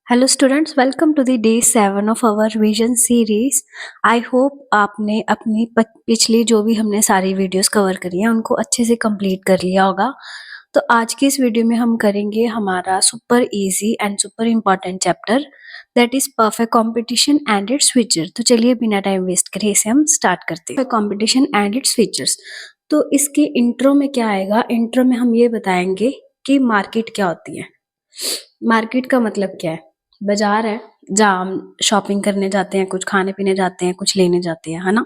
Hello students, welcome to the day 7 of our revision series. I hope आपने अपनी पिछली जो भी हमने सारी वीडियोस कवर करी हैं उनको अच्छे से कंप्लीट कर लिया होगा। तो आज की इस वीडियो में हम करेंगे हमारा super easy and super important chapter, that is perfect competition and its feature. तो चलिए बिना टाइम वेस्ट करे इसे हम स्टार्ट करते हैं। Competition and its features. तो इसके इंट्रो में क्या आएगा? इंट्रो में हम ये बताएंगे कि मार्केट क्या होती है। मार्केट का मतलब क्या है? बाजार है जहाँ हम शॉपिंग करने जाते हैं, कुछ खाने पीने जाते हैं, कुछ लेने जाते हैं, है ना।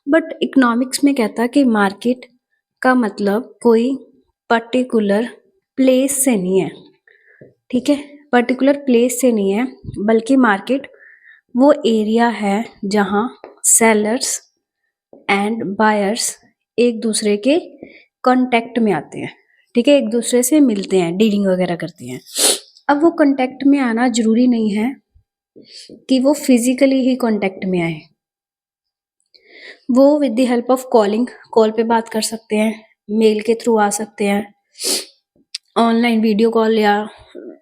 बट इकोनॉमिक्स में कहता है कि मार्केट का मतलब कोई पर्टिकुलर प्लेस से नहीं है, ठीक है। पर्टिकुलर प्लेस से नहीं है, बल्कि मार्केट वो एरिया है जहाँ सेलर्स एंड बायर्स एक दूसरे के कांटेक्ट में आते हैं, ठीक है। एक दूसरे से मिलते हैं, डीलिंग वगैरह करते हैं। अब वो कांटेक्ट में आना जरूरी नहीं है कि वो फिजिकली ही कांटेक्ट में आए। वो with the help of calling, call पे बात कर सकते हैं, मेल के थ्रू आ सकते हैं, ऑनलाइन वीडियो कॉल या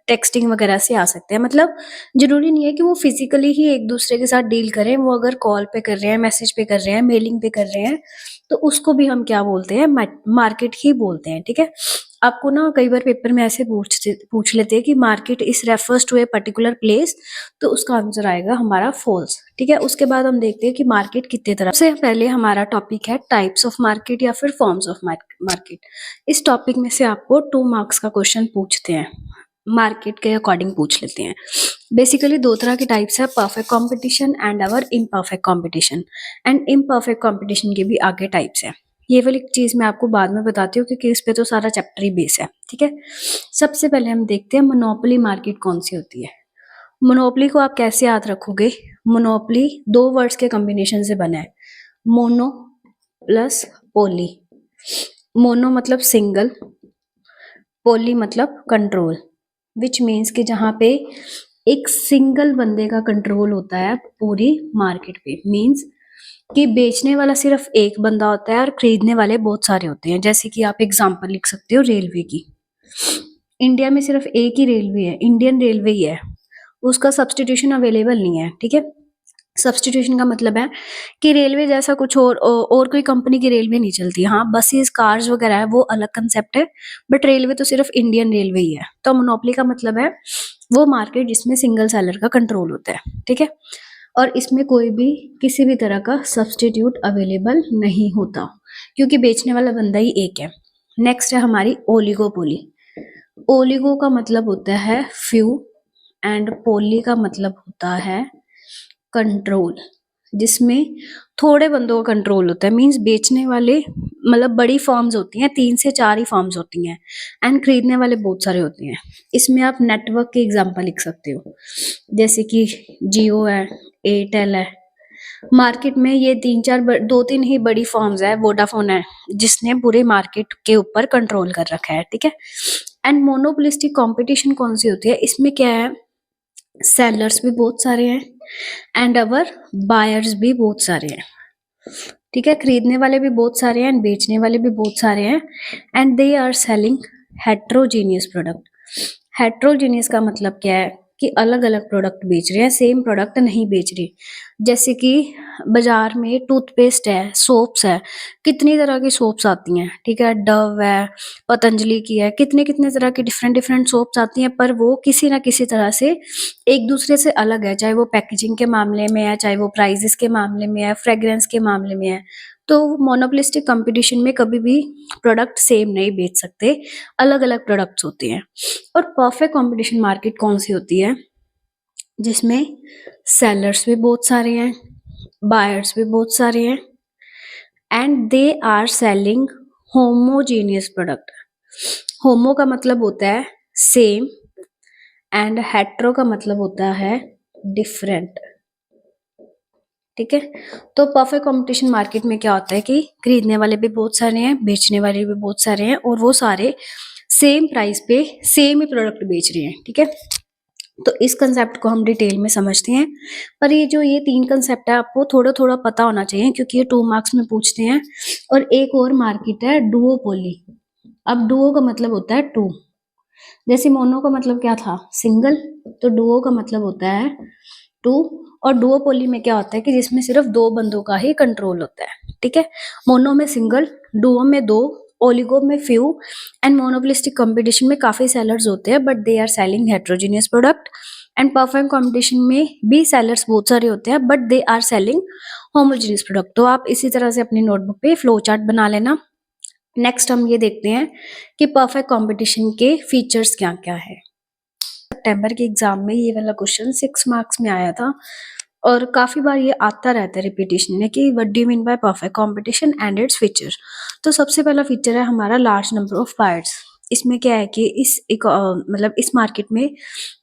टेक्सटिंग वगैरह से आ सकते हैं। मतलब जरूरी नहीं है कि वो फिजिकली ही एक दूसरे के साथ डील करें। वो अगर कॉल पे कर रहे हैं, मैसेज पे कर रहे हैं, मेलिंग पे कर रहे हैं, तो उसको भी हम क्या बोलते हैं? मार्केट ही बोलते हैं, ठीक है। आपको ना कई बार पेपर में ऐसे पूछ लेते हैं कि market is refers to a particular place, तो उसका आंसर आएगा हमारा फॉल्स, ठीक है। उसके बाद हम देखते हैं कि मार्केट कितने तरह से। पहले हमारा टॉपिक है टाइप्स ऑफ मार्केट या फिर फॉर्म्स ऑफ मार्केट। इस टॉपिक में से आपको 2 मार्क्स का क्वेश्चन पूछते हैं, मार्केट के अकॉर्डिंग पूछ लेते हैं। बेसिकली 2 तरह के टाइप्स है, perfect competition and our imperfect competition. And imperfect competition के भी आगे टाइप्स है। ये वाली चीज मैं आपको बाद में बताती हूँ क्योंकि इस पे तो सारा चैप्टर ही बेस है, ठीक है। सबसे पहले हम देखते हैं मोनोपोली मार्केट कौन सी होती है। मोनोपोली को आप कैसे याद रखोगे? मोनोपोली 2 वर्ड्स के कॉम्बिनेशन से बना है, मोनो प्लस पोली। मोनो मतलब सिंगल, पोली मतलब कंट्रोल, विच मीन्स कि जहाँ पे एक सिंगल बंदे का कंट्रोल होता है पूरी मार्केट पे। मीन्स कि बेचने वाला सिर्फ एक बंदा होता है और खरीदने वाले बहुत सारे होते हैं। जैसे कि आप एग्जांपल लिख सकते हो रेलवे की। इंडिया में सिर्फ एक ही रेलवे है, इंडियन रेलवे ही है, उसका सब्सटीट्यूशन अवेलेबल नहीं है, ठीक है। सब्सटीट्यूशन का मतलब है कि रेलवे जैसा कुछ और कोई कंपनी की रेलवे नहीं चलती। हाँ, बसेस, कार्स वगैरह है, वो अलग कंसेप्ट है, बट रेलवे तो सिर्फ इंडियन रेलवे ही है। तो मोनोपोली का मतलब है वो मार्केट जिसमें सिंगल सेलर का कंट्रोल होता है, ठीक है। और इसमें कोई भी किसी भी तरह का सब्सटीट्यूट अवेलेबल नहीं होता क्योंकि बेचने वाला बंदा ही एक है। नेक्स्ट है हमारी ओलिगोपोली। ओलिगो का मतलब होता है फ्यू एंड पोली का मतलब होता है कंट्रोल, जिसमें थोड़े बंदों का कंट्रोल होता है। मींस बेचने वाले मतलब बड़ी फर्म्स होती हैं, 3 से 4 ही फर्म्स होती हैं, एंड खरीदने वाले बहुत सारे होते हैं। इसमें आप नेटवर्क के एग्जांपल लिख सकते हो, जैसे कि जियो है, एयरटेल है। मार्केट में ये 2-3 ही बड़ी फर्म्स है, वोडाफोन है, जिसने पूरे मार्केट के ऊपर कंट्रोल कर रखा है, ठीक है। एंड मोनोपोलिस्टिक कंपटीशन कौन सी होती है? इसमें क्या है, सेलर्स भी बहुत सारे हैं एंड अवर बायर्स भी बहुत सारे हैं, ठीक है। खरीदने वाले भी बहुत सारे हैं एंड बेचने वाले भी बहुत सारे हैं, and they are selling heterogeneous product. Heterogeneous का मतलब क्या है कि अलग अलग प्रोडक्ट बेच रहे हैं, सेम प्रोडक्ट नहीं बेच रहे। जैसे कि बाजार में टूथपेस्ट है, सोप्स है, कितनी तरह की सोप्स आती हैं, ठीक है। डव है, पतंजलि की है, कितने कितने तरह की डिफरेंट डिफरेंट सोप्स आती हैं, पर वो किसी ना किसी तरह से एक दूसरे से अलग है। चाहे वो पैकेजिंग के मामले में है, चाहे वो प्राइजेस के मामले में है, फ्रेग्रेंस के मामले में है। तो मोनोपोलिस्टिक कंपटीशन में कभी भी प्रोडक्ट सेम नहीं बेच सकते, अलग अलग प्रोडक्ट्स होते हैं। और परफेक्ट कंपटीशन मार्केट कौन सी होती है? जिसमें सेलर्स भी बहुत सारे हैं, बायर्स भी बहुत सारे हैं, and they are selling homogeneous product. Homo का मतलब होता है सेम एंड हेट्रो का मतलब होता है डिफरेंट, ठीक है। तो परफेक्ट कंपटीशन मार्केट में क्या होता है कि खरीदने वाले भी बहुत सारे हैं, बेचने वाले भी बहुत सारे हैं, और वो सारे सेम प्राइस पे सेम ही प्रोडक्ट बेच रहे हैं, ठीक है। तो इस कंसेप्ट को हम डिटेल में समझते हैं, पर ये 3 कंसेप्ट है आपको थोड़ा थोड़ा पता होना चाहिए क्योंकि ये 2 मार्क्स में पूछते हैं। और एक और मार्केट है डुओपोली। अब डुओ का मतलब होता है 2, जैसे मोनो का मतलब क्या था? सिंगल, तो डुओ का मतलब होता है टू, और डुओपोली में क्या होता है कि जिसमें सिर्फ दो बंदों का ही कंट्रोल होता है, ठीक है। मोनो में सिंगल, डुओ में दो, ओलिगो में फ्यू, एंड मोनोपोलिस्टिक कंपटीशन में काफी सेलर्स होते हैं but they are selling heterogeneous product. And perfect competition में भी सेलर्स बहुत सारे होते हैं but they are selling homogeneous product. तो आप इसी तरह से अपनी नोटबुक पे फ्लो चार्ट बना लेना। नेक्स्ट हम ये देखते हैं कि परफेक्ट कंपटीशन के फीचर्स क्या क्या है। सितंबर के एग्जाम में ये वाला क्वेश्चन 6 मार्क्स में आया था और काफी बार ये आता रहता है रिपीटेशन में कि what do you mean by perfect competition and its feature. तो सबसे पहला फीचर है हमारा लार्ज नंबर ऑफ बायर्स। इसमें क्या है कि मतलब इस मार्केट में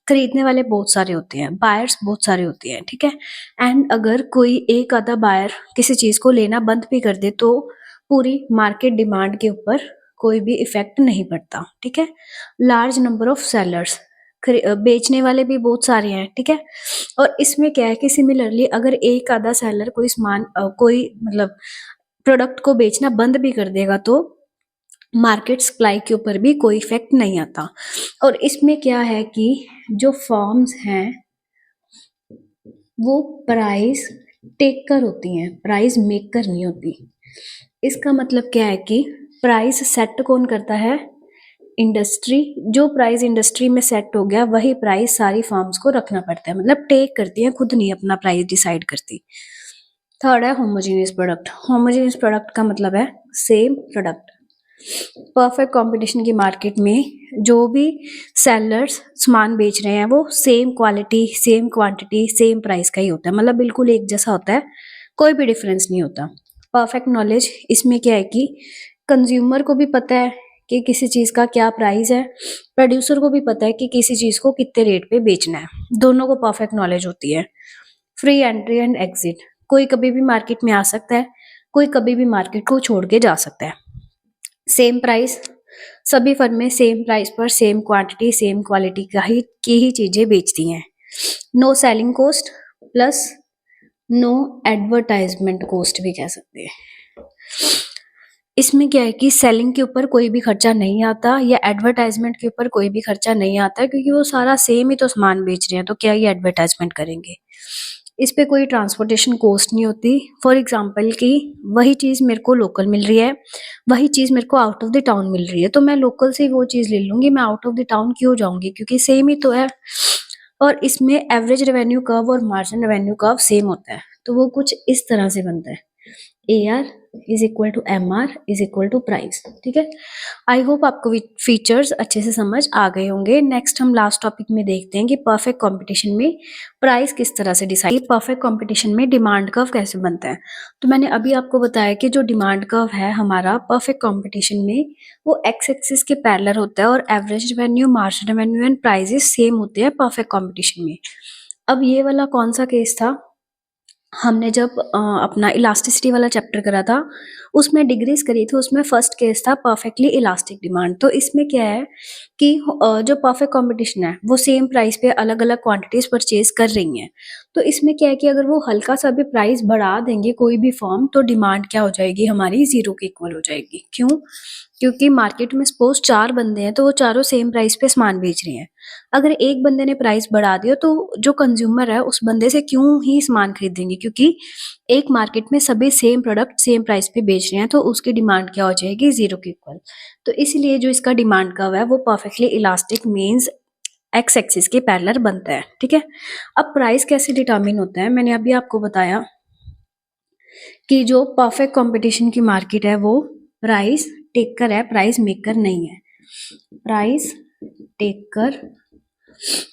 खरीदने वाले बहुत सारे होते हैं, बायर्स बहुत सारे होते हैं, ठीक है। एंड अगर कोई एक आधा बायर किसी चीज को लेना बंद भी कर दे तो पूरी मार्केट डिमांड के ऊपर कोई भी इफेक्ट नहीं पड़ता, ठीक है। लार्ज नंबर ऑफ सेलर्स, बेचने वाले भी बहुत सारे हैं, ठीक है। और इसमें क्या है कि सिमिलरली अगर एक आधा सेलर कोई सामान कोई मतलब प्रोडक्ट को बेचना बंद भी कर देगा तो मार्केट सप्लाई के ऊपर भी कोई इफेक्ट नहीं आता। और इसमें क्या है कि जो फर्म्स हैं वो प्राइस टेकर होती हैं, प्राइस मेकर नहीं होती। इसका मतलब क्या है कि प्राइस सेट कौन करता है? इंडस्ट्री। जो प्राइस इंडस्ट्री में सेट हो गया वही प्राइस सारी फर्म्स को रखना पड़ता है, मतलब टेक करती है, खुद नहीं अपना प्राइस डिसाइड करती। थर्ड है होमोजेनियस प्रोडक्ट। होमोजेनियस प्रोडक्ट का मतलब है सेम प्रोडक्ट। परफेक्ट कंपटीशन की मार्केट में जो भी सेलर्स सामान बेच रहे हैं वो same quality, same quantity, same price का ही होता है, मतलब बिल्कुल एक जैसा होता है, कोई भी डिफरेंस नहीं होता। परफेक्ट नॉलेज, इसमें क्या है कि कंज्यूमर को भी पता है कि किसी चीज का क्या प्राइस है, प्रोड्यूसर को भी पता है कि किसी चीज को कितने रेट पे बेचना है, दोनों को परफेक्ट नॉलेज होती है। फ्री एंट्री एंड एग्जिट, कोई कभी भी मार्केट में आ सकता है, कोई कभी भी मार्केट को छोड़ के जा सकता है। सेम प्राइस, सभी फर्में सेम प्राइस पर सेम क्वांटिटी सेम क्वालिटी की ही चीजें बेचती हैं। No selling cost plus no advertisement cost भी कह सकते हैं। इसमें क्या है कि सेलिंग के ऊपर कोई भी खर्चा नहीं आता या एडवर्टाइजमेंट के ऊपर कोई भी खर्चा नहीं आता, क्योंकि वो सारा सेम ही तो सामान बेच रहे हैं, तो क्या ये एडवर्टाइजमेंट करेंगे। इस पे कोई ट्रांसपोर्टेशन कॉस्ट नहीं होती। फॉर एग्जांपल कि वही चीज़ मेरे को लोकल मिल रही है, वही चीज़ मेरे को आउट ऑफ द टाउन मिल रही है, तो मैं लोकल से वो चीज़ ले लूँगी, मैं आउट ऑफ द टाउन क्यों जाऊँगी, क्योंकि सेम ही तो है। और इसमें एवरेज रेवेन्यू कर्व और मार्जिन रेवेन्यू कर्व सेम होता है, तो वो कुछ इस तरह से बनता है, AR is equal to MR is equal to price, ठीक है। आई होप आपको फीचर्स अच्छे से समझ आ गए होंगे। नेक्स्ट हम लास्ट टॉपिक में देखते हैं कि परफेक्ट कंपटीशन में प्राइस किस तरह से डिसाइड, परफेक्ट कंपटीशन में डिमांड कर्व कैसे बनता है। तो मैंने अभी आपको बताया कि जो डिमांड कर्व है हमारा परफेक्ट कंपटीशन में वो एक्स एक्सिस के पैरेलल होता है और average revenue, margin revenue and prices same होते हैं परफेक्ट कंपटीशन में। अब ये वाला कौन सा केस था, हमने जब अपना इलास्टिसिटी वाला चैप्टर करा था उसमें डिग्रीज करी थी, उसमें फर्स्ट केस था परफेक्टली इलास्टिक डिमांड। तो इसमें क्या है कि जो परफेक्ट कंपटीशन है वो सेम प्राइस पे अलग अलग क्वांटिटीज परचेज कर रही हैं, तो इसमें क्या है कि अगर वो हल्का सा भी प्राइस बढ़ा देंगे कोई भी फर्म तो डिमांड क्या हो जाएगी हमारी, जीरो के इक्वल हो जाएगी। क्यों? क्योंकि मार्केट में सपोज 4 बंदे हैं तो वो चारों सेम प्राइस पे सामान बेच रहे हैं। अगर एक बंदे ने प्राइस बढ़ा दिया तो जो कंज्यूमर है उस बंदे से क्यों ही सामान खरीदेंगे, क्योंकि एक मार्केट में सभी सेम प्रोडक्ट सेम प्राइस पे बेच रहे हैं, तो उसकी डिमांड क्या हो जाएगी, जीरो के इक्वल। तो इसलिए जो इसका डिमांड कर्व है वो perfectly elastic means x axis के पैरेलल बनता है, ठीक है। अब प्राइस कैसे डिटरमिन होता है, मैंने अभी आपको बताया कि जो परफेक्ट कंपटीशन की मार्केट है वो प्राइस टेकर है, प्राइस मेकर नहीं है। प्राइस टेकर,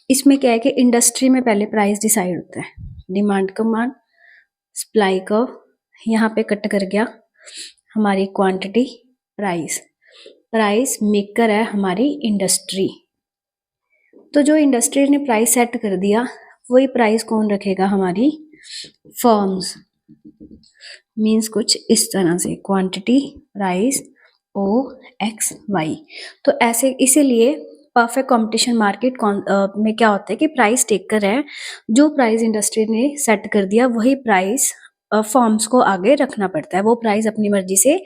इसमें क्या है कि इंडस्ट्री में पहले प्राइस डिसाइड होता है, डिमांड कमांड सप्लाई कर्व, यहाँ पे कट कर गया हमारी क्वांटिटी, प्राइस, प्राइस मेकर है हमारी इंडस्ट्री। तो जो इंडस्ट्री ने प्राइस सेट कर दिया वही प्राइस कौन रखेगा, हमारी फर्म्स। मींस कुछ इस तरह से क्वांटिटी प्राइस OXY। तो ऐसे इसीलिए परफेक्ट कंपटीशन मार्केट में क्या होता है कि प्राइस टेकर है, जो प्राइस इंडस्ट्री ने सेट कर दिया वही प्राइस फर्म्स को आगे रखना पड़ता है, वो प्राइस अपनी मर्जी से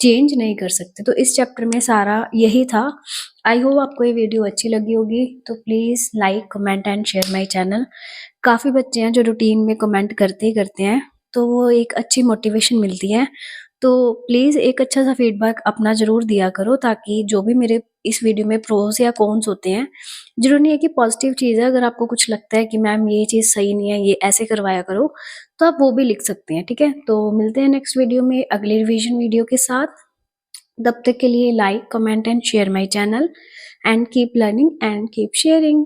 चेंज नहीं कर सकते। तो इस चैप्टर में सारा यही था। आई होप आपको ये वीडियो अच्छी लगी होगी। तो please like, comment and share my channel. काफ़ी बच्चे हैं जो रूटीन में कमेंट करते ही करते हैं, तो वो एक अच्छी मोटिवेशन मिलती है। तो प्लीज़ एक अच्छा सा फीडबैक अपना ज़रूर दिया करो, ताकि जो भी मेरे इस वीडियो में प्रोस या कॉन्स होते हैं, ज़रूरी नहीं है कि पॉजिटिव चीज़ है, अगर आपको कुछ लगता है कि मैम ये चीज़ सही नहीं है, ये ऐसे करवाया करो, तो आप वो भी लिख सकते हैं, ठीक है? तो मिलते हैं नेक्स्ट वीडियो में अगली रिवीजन वीडियो के साथ। तब तक के लिए like, comment and share my channel and keep learning and keep sharing.